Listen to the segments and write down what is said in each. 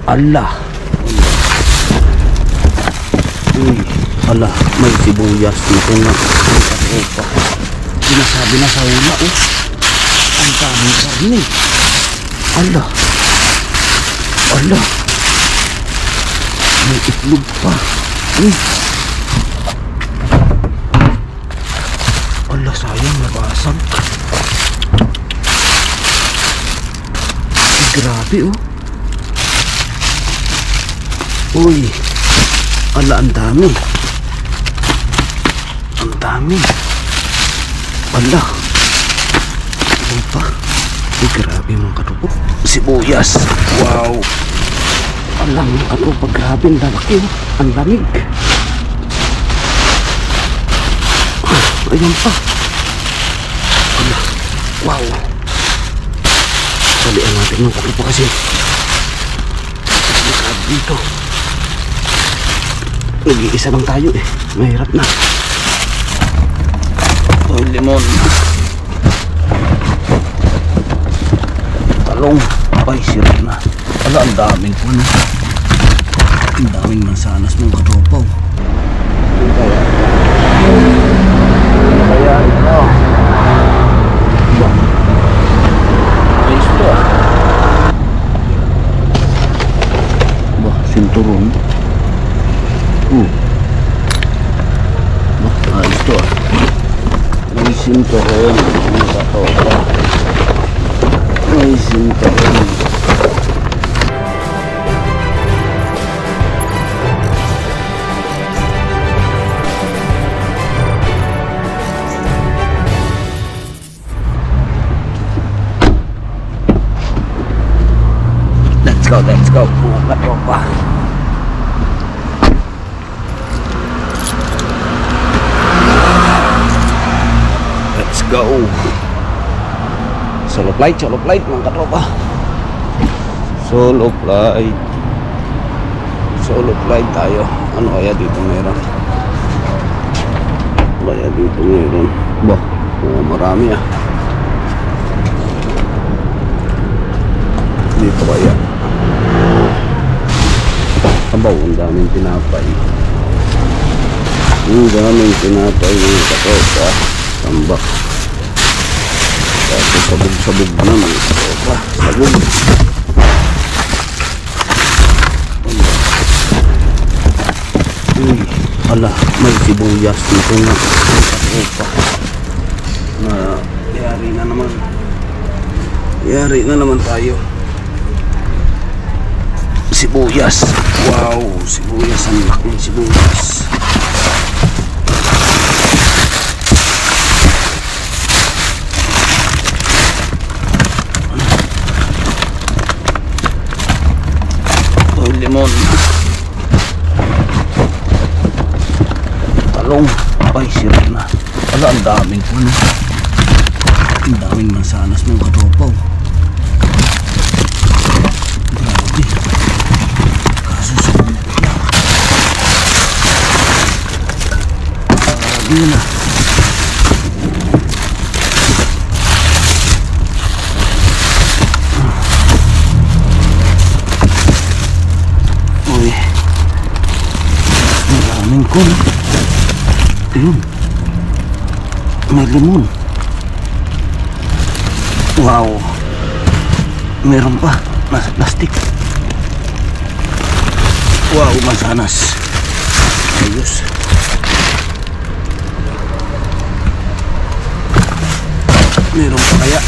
Ala. Uy, ala, may sibuyas nito nga. Opa. Sinasabi na sa una, oh. Ang daming karne. Ala. Ala. May itlog pa. Ala, sayang nabasag. Grabe, oh. Uy. Ala, ang dami. Ang dami. Ala. Ano pa? Uy, grabe mga katupo. Sibuyas. Wow. Ala, mga katupo. Grabe, ang lalaki. Ang lamig. Ayan pa. Ala. Wow. Salian natin mga katupo kasi grabe dito. Nag-iisa lang tayo eh. Mahirap na. Oh, limon. Talong. Ay, sirap na. Ala, ang daming puno. Ang daming mansanas mong katropaw. Ano kaya? Ano kaya ito? Ba? Ayos to ah. Ba, sinturon. Ayos to ah. May sinturon. Ang katropaw. May sinturon. Let's go. Katropa. Let's go. Solo flight mga katropa. Solo flight tayo. Ano kaya dito meron? Bah, marami ah. Dito kaya. Abaw, ang daming tinapay. Ang daming tinapay ng katropa. Tambak. Kasi sabog-sabog na mga katropa. Sabog. Uy, ala, may sibuyas nito nga. Katropa. Yari na naman tayo. Sibuyas. Wow, sibuyas. Ang laking sibuyas. Oh, limon. Talong. Ay, sirap na. Ala, ang daming puno. Ang daming mansanas ng katropaw. Grabe. Yun na. Uy. Maraming kun. Ayun. May limon. Wow. Meron pa. Nasa plastic. Wow, mansanas. Ayos. Meron pa kaya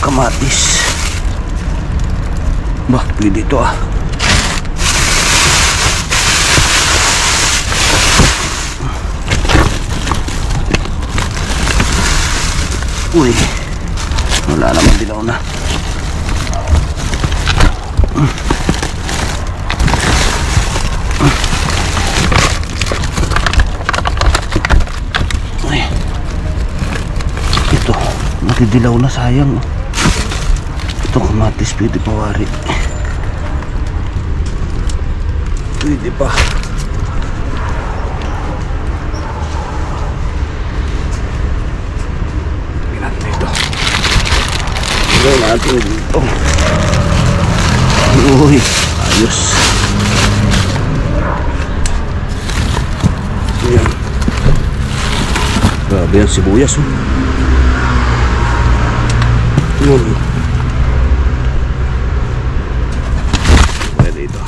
kamatis. Bah, pwede ito ah. Uy, wala naman dilaw na. Dilaw na, sayang. Ito kamatis, pwede pawari. Pwede pa. Tingnan natin dito. Uy, ayos. Yan. Grabe yan sibuyas. Oh. Yan. Pwede ito.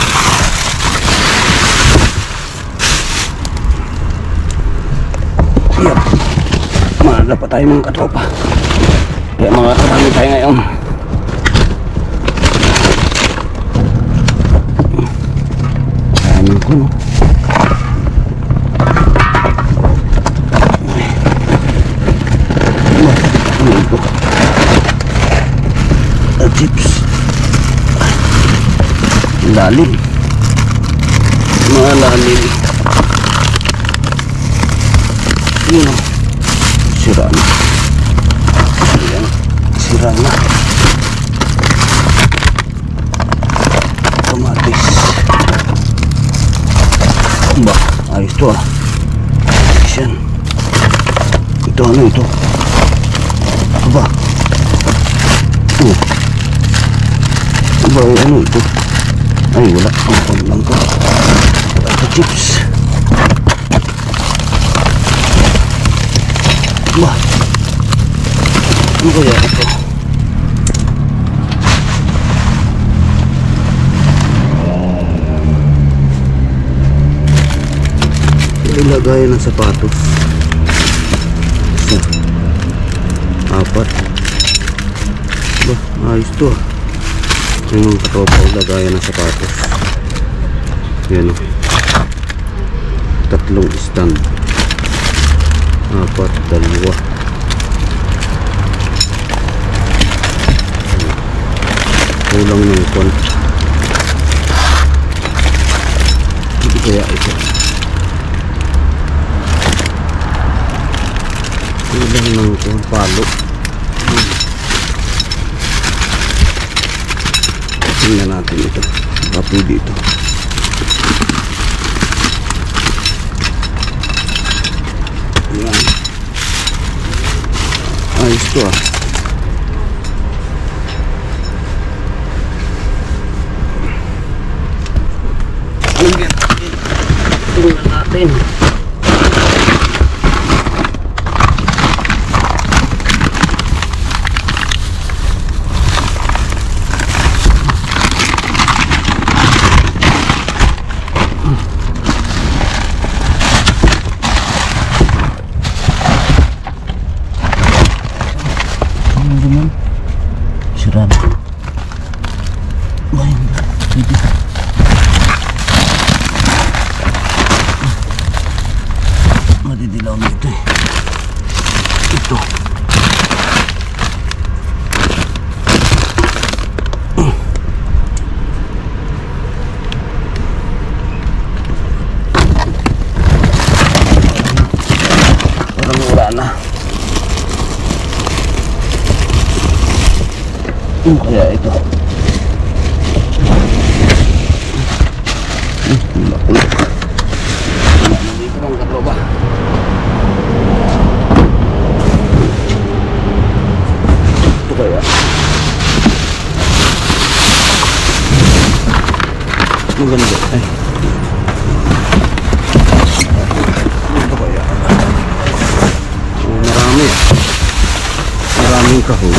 Yan. Maaga pa tayo mga katropa. Kaya mga karami tayo ngayon. Dami ko, no? Ano ito? Chips. Lalim. Mga lalim. Yun, no? Sira na. Ayan. Sira na. Kamatis. Ba, ayos to ah. Ayos yan. Ito ano ito? Aba. Aba, ano ito? Ay, wala. Ang lang ko. Ito chips. Aba. Ano kaya ito? Ilagay ng sapatos. Isa. Apat. Ba, ayos to ah. Yung katropa lagayan ng sapatos. Yan o. 3 stand. 4, 2. Kulang ng kon. Hindi kaya ito. Kulang ng kon palo. Tingnan natin ito. Baka pwede ito. Ayan. Ayos to ah. Tingnan natin. Sirap. Baik, ini. Madidilaw na ito eh. Ito. Parang mura na. Kaya ito. Ulak-ulak. Nandito lang katropa. Ito kaya. Maganda. Ay. Ito kaya. Marami. Maraming kahon.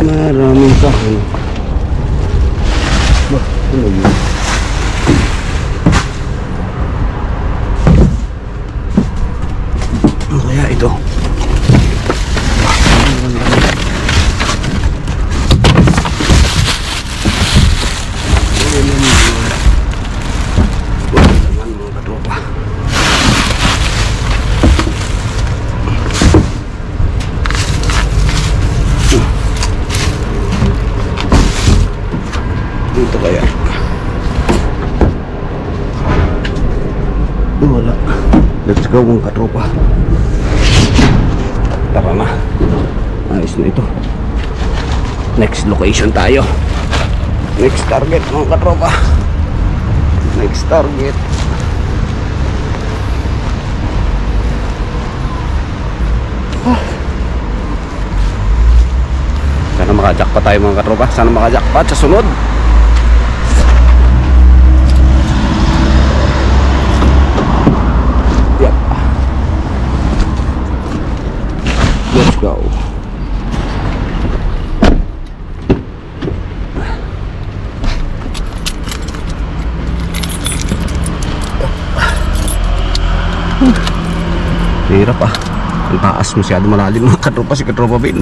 Maraming kahon. Bah, ano yun? Ano kaya ito? Dito kaya wala. Let's go mga katropa. Tara na. Ayos na ito. Next location tayo. Next target mga katropa. Next target. Sana makajackpot tayo mga katropa. Sana makajackpot sa sunod. Yep. Let's go. Hirap ah. Ang taas masyado malalim mga katropa, si Katropa Bin.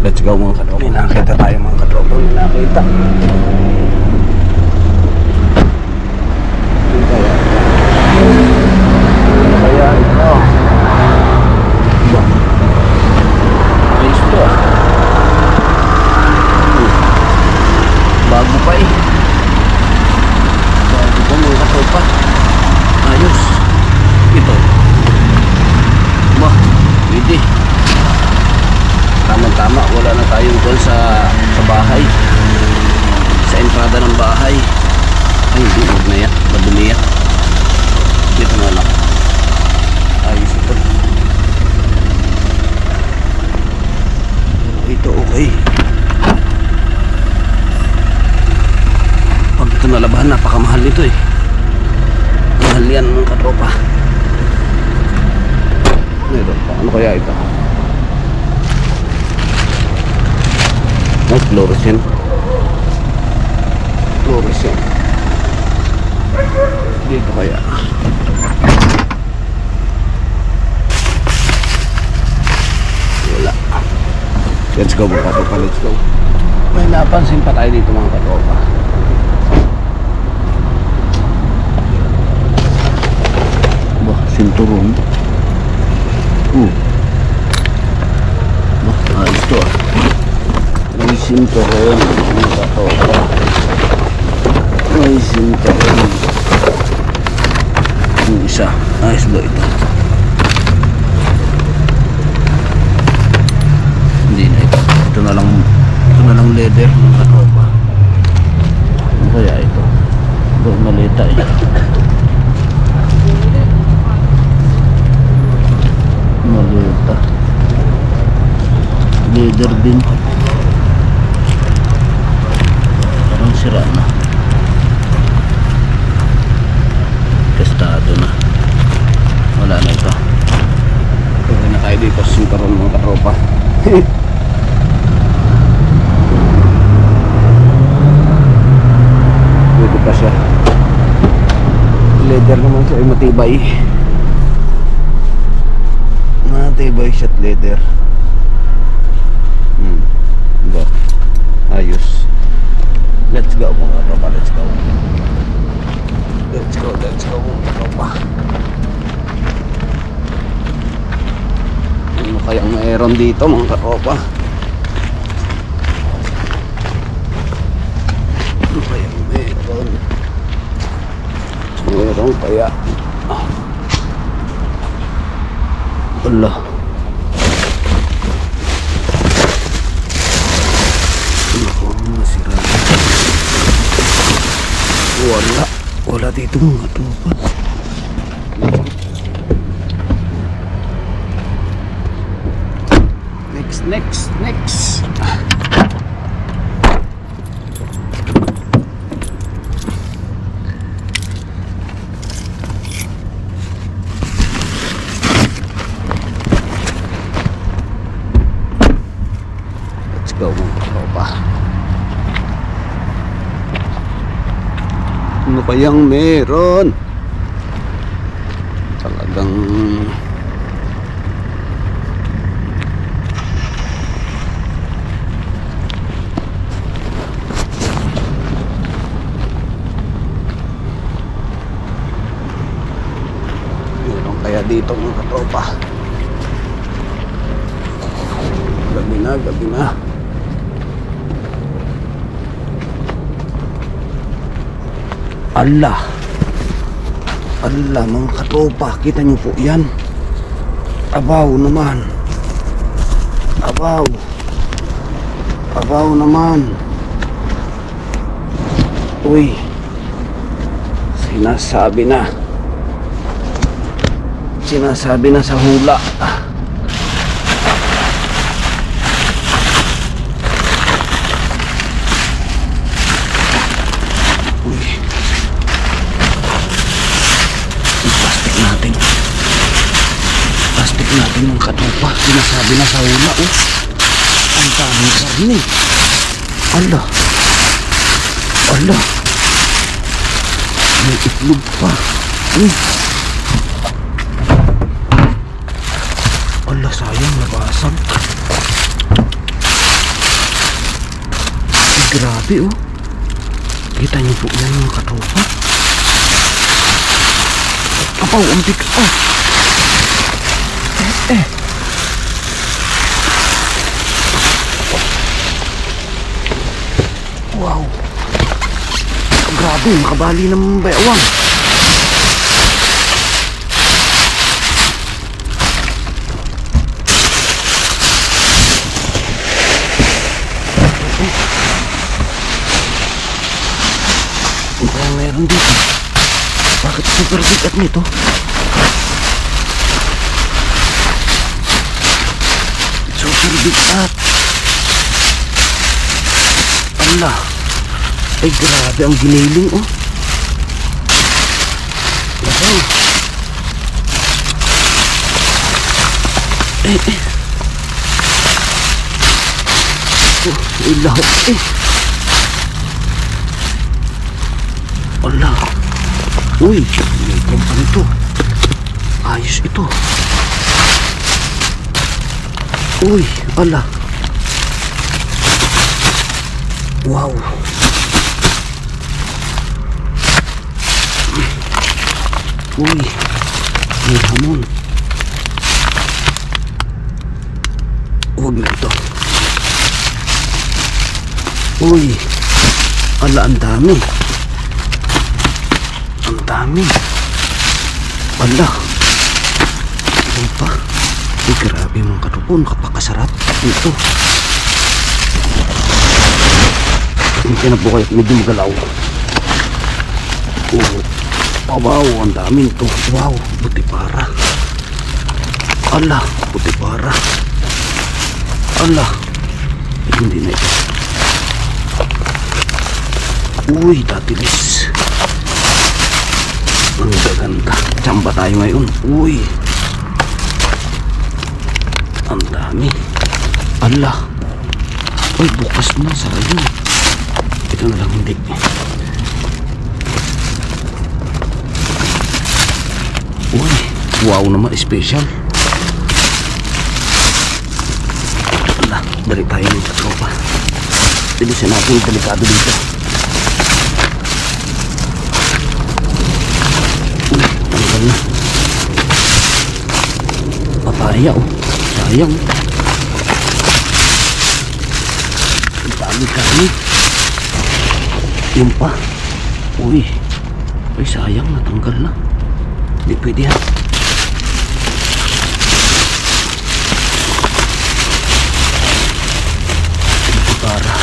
Let's go mga katropa. May nakita tayo mga katropa. May nakita. Kaya ito. Ba? Ayos to ah. Bago pa eh. Bago pa mga katropa. Ayos. Ito. Ba? Pwede. Tama-tama, wala na tayong call sa bahay, sa entrada ng bahay. Ay hindi, huwag na yan, madumi yan. Dito na lang. Ayos ito. Ito okay. Pag ito nalabahan, napakamahal nito eh. Mahal yan mga katropa. Ano kaya ito? Nice fluorescent. Fluorescent. Dito kaya. Wala. Let's go mga katropa, let's go. May napansin pa tayo dito mga katropa. Bah, sinturon. Bah, ayos to ah. May sinturon mga katropa. May sinturon. Yung isa. Ayos ba ito? Hindi na ito. Ito na lang leather mga katropa. Ano kaya ito? Doon malita eh. Malita. Leather din. Parang sira na. Testado na. Wala na ito. Pwede na tayo dito sa sinturon mga katropa. Pwede pa siya. Leather naman siya ay matibay. Matibay siya at leather. Diba? Ayos. Let's go mga katropa, let's go. Let's go mga katropa. Ano kayang mayroon dito mga katropa? Ano kayang mayroon? Mayroon kaya? Wala. Wala dito mga tropa. Next. Let's go mga tropa. Ano kayang meron? Talagang meron kaya dito mga katropa. Gabi na. Allah mga katropa, kita nyo po yan. Abaw naman. Abaw naman. Uy, sinasabi na sa hula. Stick natin ng katupa. Sinasabi na sa hula, oh. Ang daming karne. Ala. Ala. May itlog pa. Ala, sayang, nabasag. Grabe, oh. Kita niyo po yan mga katupa. Apaw, ang bigat. Oh. Wow. Grabe, makabali ng bayawang. Ano kaya meron dito? Bakit super bigat nito? Super bigat. Ala. Ay, grabe ang giniling, oh. Wow. Oh, ilahok, Ala. Uy, may kumpan ito. Ayos ito. Uy, ala. Wow. Uy, may hamon. Huwag na ito. Uy, ala, ang dami. Ang dami. Ala. Ano pa? Ay, grabe mga katupon. Kapakasarap ito. Yung pinabuhay at medyo magalaw. Oh, wow, ang dami ito. Wow, butipara. Ala, butipara. Ala. Hindi na ito. Uy, tatilis. Ang gaganda. Tsamba tayo ngayon. Uy. Ang dami. Ala. Uy, bukas na. Sayang. Ito na lang hindi. Uy. Wow naman. Special. Ala. Balik tayo ng katropa. Tilisin natin yung delikado dito. Na. Papaya, oh. Sayang. Ang dami kami. Yung pa. Uy. Ay, sayang. Natanggal na. Hindi pwede yan. Ito para.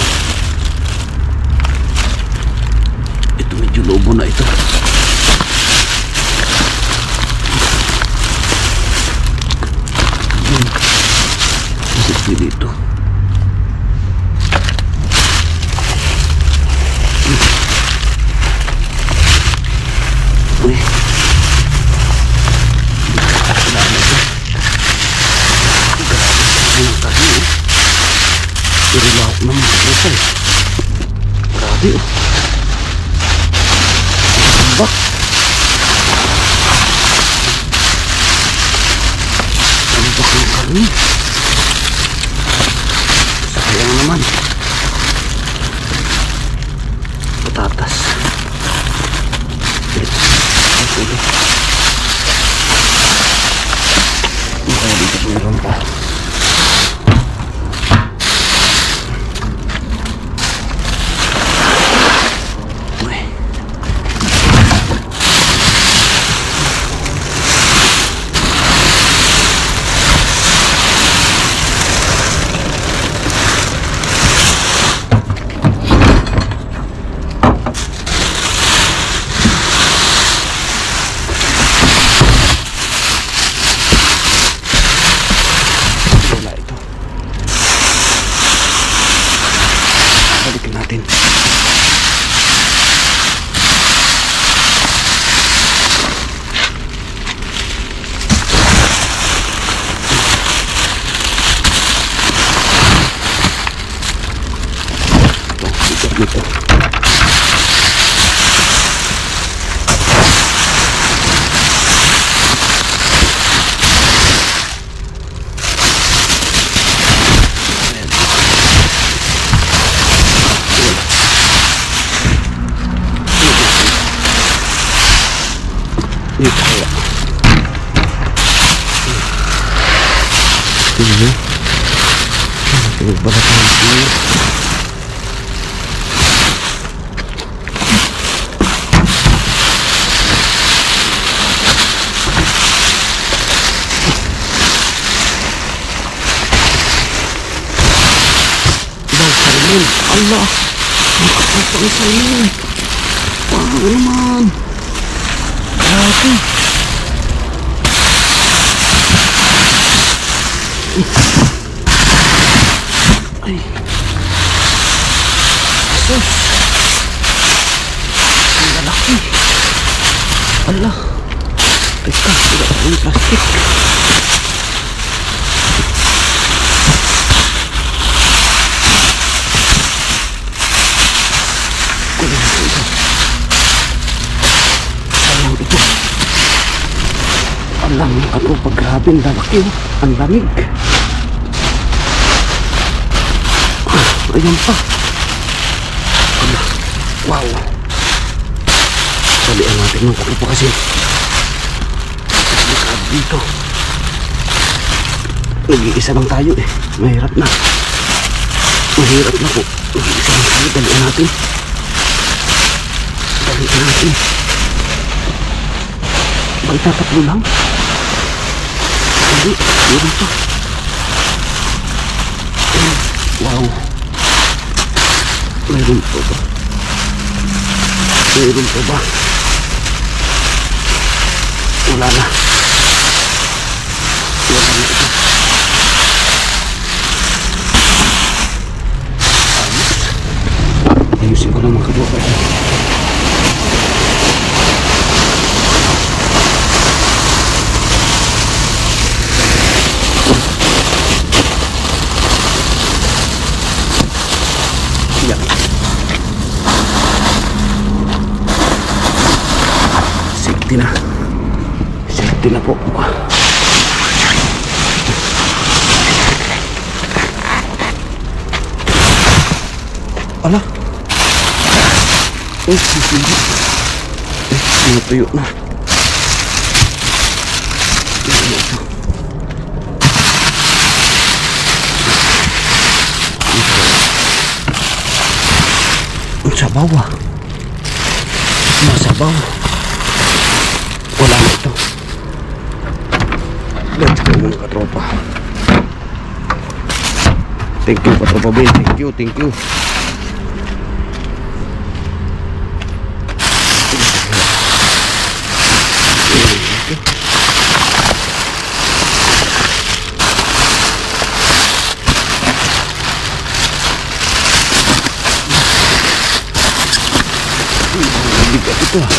Ito medyo lobo na ito. Dito. Uy. Grabe ito. Grabe ang kasi, eh. Pero lahok naman ito, eh. Grabe, oh. Ang bak. Ang bak ng karni. Sayang naman. Patatas. Okay. Kaya dito meron pa. nito. Dito kaya. Tingnan mo. Pinagbalatan siya. Bang salmin. Allah. Nakapatang salmin. Paano naman? Grabe. Ay. Sus. Ang lalaki. Allah. Teka, tidak ako yung plastic. Sayang ito. Alam mo ano, pag grabe ang lalaki. Ang lamig. Ayan pa. Wow. Salian natin ng kape pa kasi. Grabe dito. Nag-iisa lang tayo eh. Mahirap na. Mahirap na po. Nag-iisa lang tayo. Dalian natin. Dalian natin. Bakit tatatlo lang? Hindi. Meron pa. Wow. Mayroon pa ba? Mayroon pa ba? Wala na. Wala na ito. Ayos. Ayusin ko lang mga kadwa pa ito. Yan. Safety na. Safety na po. Ala. Sisindi. Natuyo na. Ito. Sabaw ah. Masabaw. Wala na ito. Let's go mga katropa. Thank you katropa Ben. Thank you, thank you. Bigat ito ah.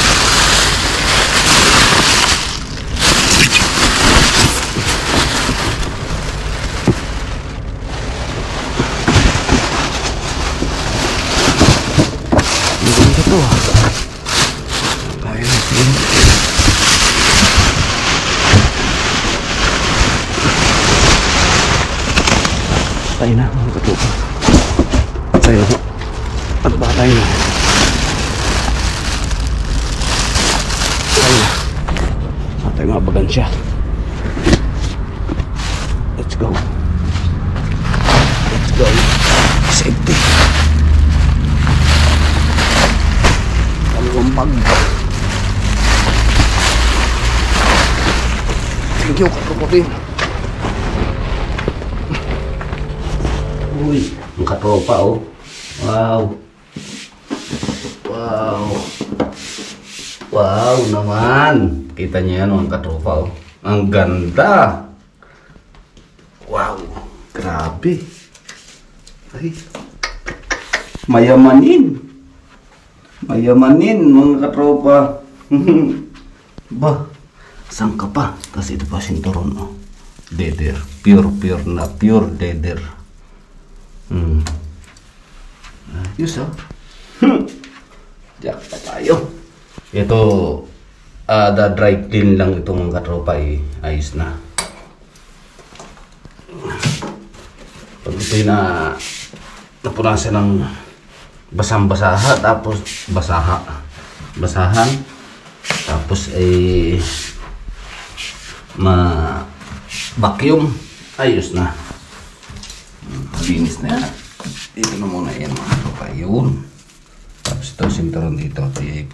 Bigat ito ah. Kaya natin. Tayo na mga katupa. Tayo na. At baka tayo na. Tayo mabagan siya. Let's go. Let's go. Safety. Dalawang bag. Thank you katropa. Uy, ang katropa oh. Wow. Wow. Wow naman. Kita niyo yan mga katropa oh. Ang ganda. Wow. Grabe. Ay. Mayamanin. Mayamanin mga katropa. Ba. Saan ka pa? Tapos ito pa sinturon oh. Leather. Pure na. Pure leather. Ayos oh. Jack pa tayo. Ito, dry clean lang itong katropa eh. Ayos na. Pag ito'y napunasan ng basang-basaha, tapos basahan, tapos ay vacuum, ayos na. Linis na yan. Dito na muna yan mga katropa. Yun. Tapos ito, sintaron dito. Kaya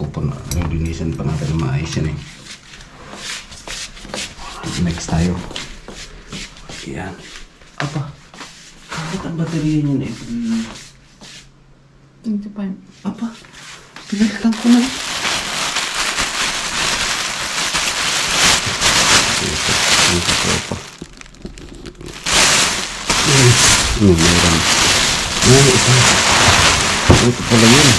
linisan pa natin na maayos yan eh. Next tayo. Yan. Apa? Bakit ang baterya niya na ito? 25. Apa? Pinalitan ko na. Ito pa. Meron. Ito. Ito pala yun.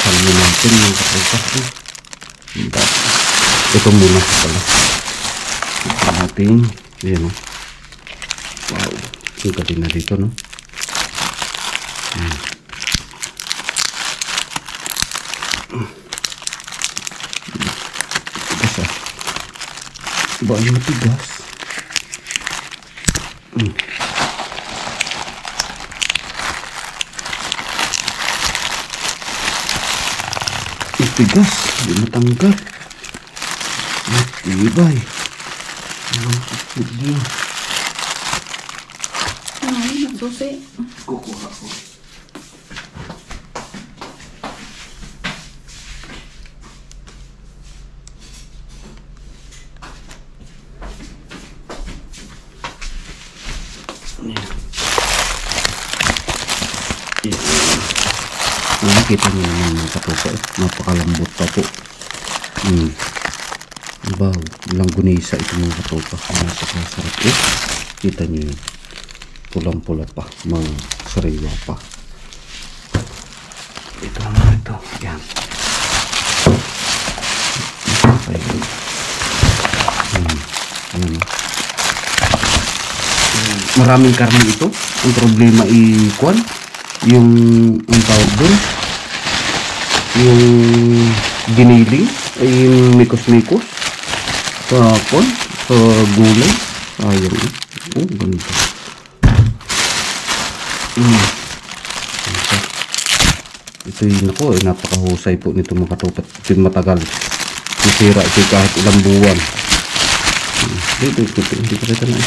Salmo natin yung kapalpas. Ito muna pala. Ito natin. Ayan o. Wow. Suka din na dito, no? Tigas ah. Ba yung matigas? Tigas, hindi matanggal. Matibay. Ay, nagsusi. Kukuha ko. Nakikita niyo naman mga katropa eh. Napakalambot pa po. Wow, langgunisa ito mga katropa. Napakasarap eh. Kita niyo yun. Pulang-pula pa. Mga sariwa pa. Ito naman ito. Yan. Ayan. Ayan. Maraming karne ito. Ang problema i-kuan. Yung ang tawag doon. Yung giniling. Ay yung mikos-mikos. Sa kuan. Sa gulay. Ayun. Oh, ganito. Ito yun ako. Napakahusay po nito mga katupat. Ito yung matagal. Masira ito kahit ilang buwan. Hindi pa kita na eh.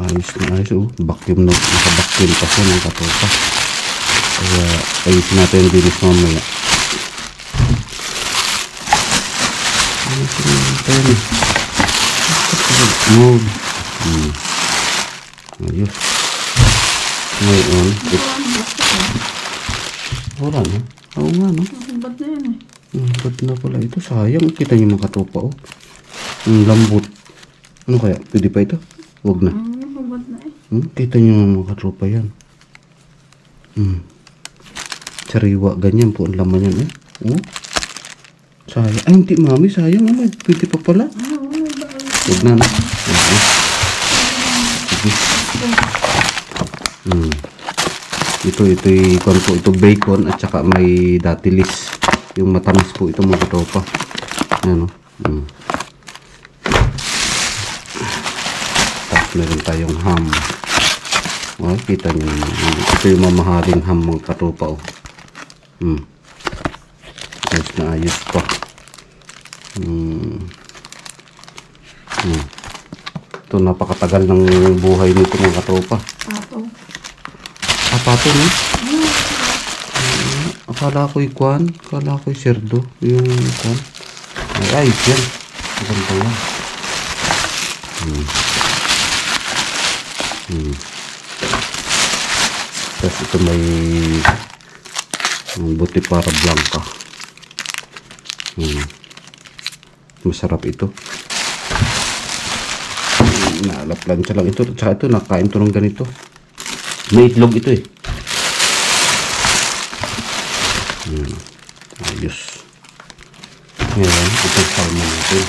Ayos na ayos oh. Vacuum na. Naka-vacuum pa siya ng katopa. Kaya ayusin natin yung dinis mamaya. Ayusin natin. Ayos. Ayos. Ngayon. Wala na. Oo nga no. Ba't na yan eh? Ba't na pala ito? Sayang. Kita niyo mga katopa oh. Ang lambot. Ano kaya? Pwede pa ito? Huwag na. Ba't na eh? Kita niyo mga katropa yan. Sariwa. Ganyan po ang laman yan eh. Oh. Sayang. Ay hindi mami. Sayang. Pwede pa pala. Huwag na na. Ito ito bacon at saka may datilis. Yung matamis po ito mga katropa. Ano? Tapos meron tayong ham. Oh, kita niyo. Ito yung mamahaling ham mga katropa oh. Ayos na ayos pa. Ito napakatagal ng buhay nito mga katropa. Pato no? Akala ko'y kwan. Akala ko'y serdo. Yung kwan. Ay, yan. Maganda yan. Tapos ito may Butipara Blanca. Masarap ito. Nalaplansya lang ito. Tsaka ito, nakain ito ng ganito. May itlog ito eh. Ayos. Ngayon, ito salmon natin.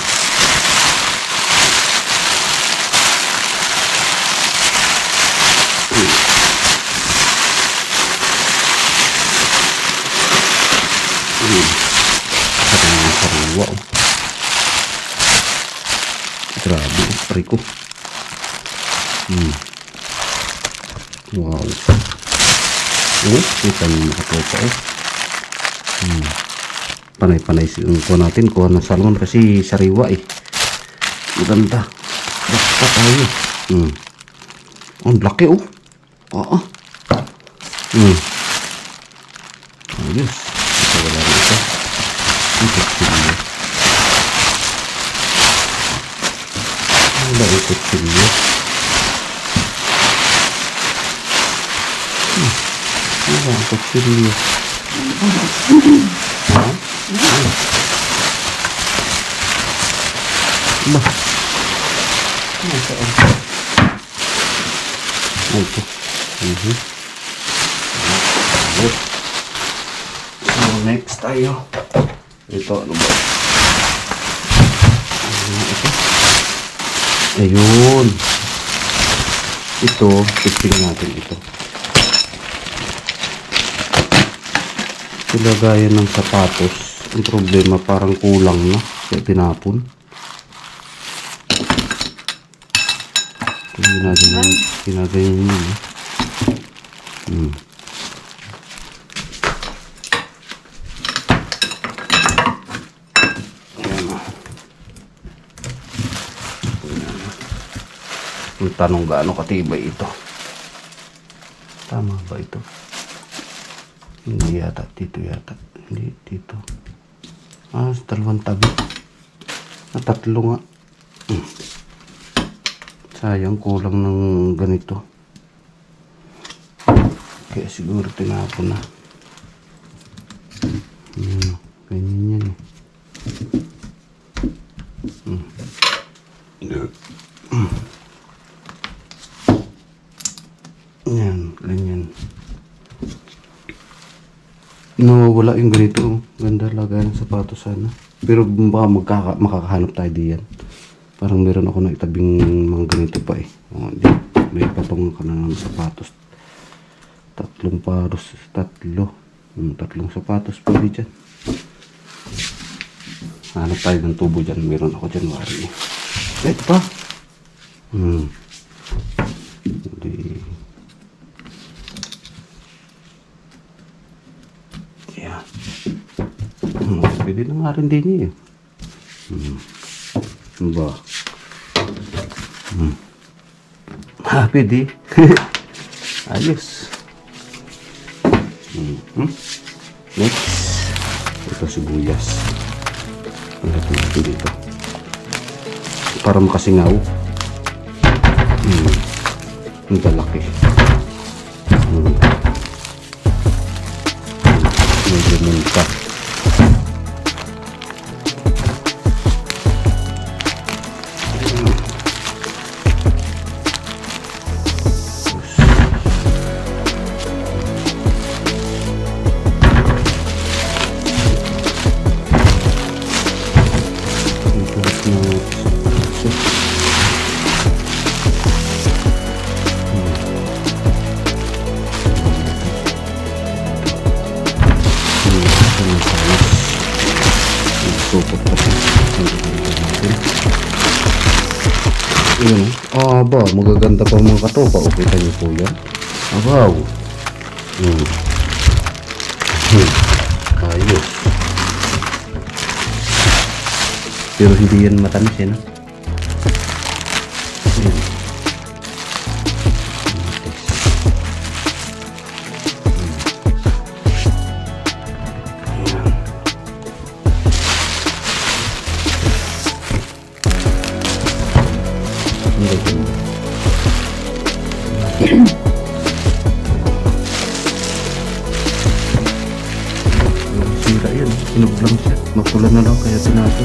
Wow. Grabe, pare ko. Wow. Kita nyo nakatopa Panay-panay kuha natin. Kuha ng salmon kasi sariwa Maganda. Basta tayo. Ang laki Oo. Ayos. Ito wala na ito. Kutsilyo. Wala yung kutsilyo. Wala yung kutsilyo. Ba? Nasaan? Ito. So next tayo. Ito ano ba? Ito. Ayun. Ito, titingnan natin ito. Lagayan ng sapatos. Ang problema parang kulang na. Kaya tinapon. Ginagayan yun. Ang tanong gaano katibay ito. Tama ba ito? Hindi yata. Dito yata. Hindi dito. Dalawang tabi. Tatlo nga. Sayang, kulang ng ganito. Kaya siguro tinapon na. Ganyan yan Yan, ganyan. Nawawala yung ganito. Ganda lagay ng sapatos sana. Pero baka makakahanap tayo diyan. Parang meron ako na itabing mga ganito pa may patungan ka na ng sapatos. Tatlong sapatos pwede dyan. Hanap tayo ng tubo dyan. Meron ako dyan wari. Ito pa. Hindi. Yan. Pwede na nga rin din ba? Pwede. Ayos. Next. Ito sibuyas. Ilagay natin dito. Para makasingaw. Ang dalaki. Medyo munta. Aba, magaganda pa mga katopa. Okay tayo po yan. Abaw. Ayos. Pero hindi yan matamis yan. Sira yan. Inog lang siya. Mapula na lang kaya tinato.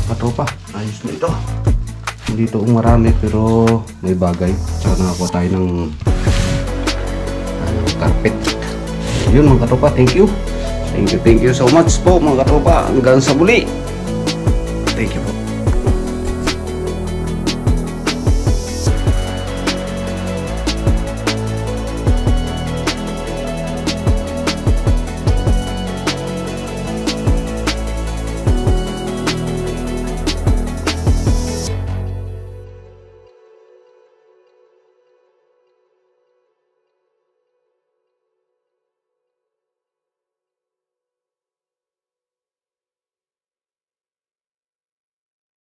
mga katropa. Ayos na ito. Hindi ito marami pero may bagay. Tsaka nakakuha tayo ng carpet. Yun mga katropa, thank you. Thank you so much po mga katropa. Hanggang sa muli. Thank you po.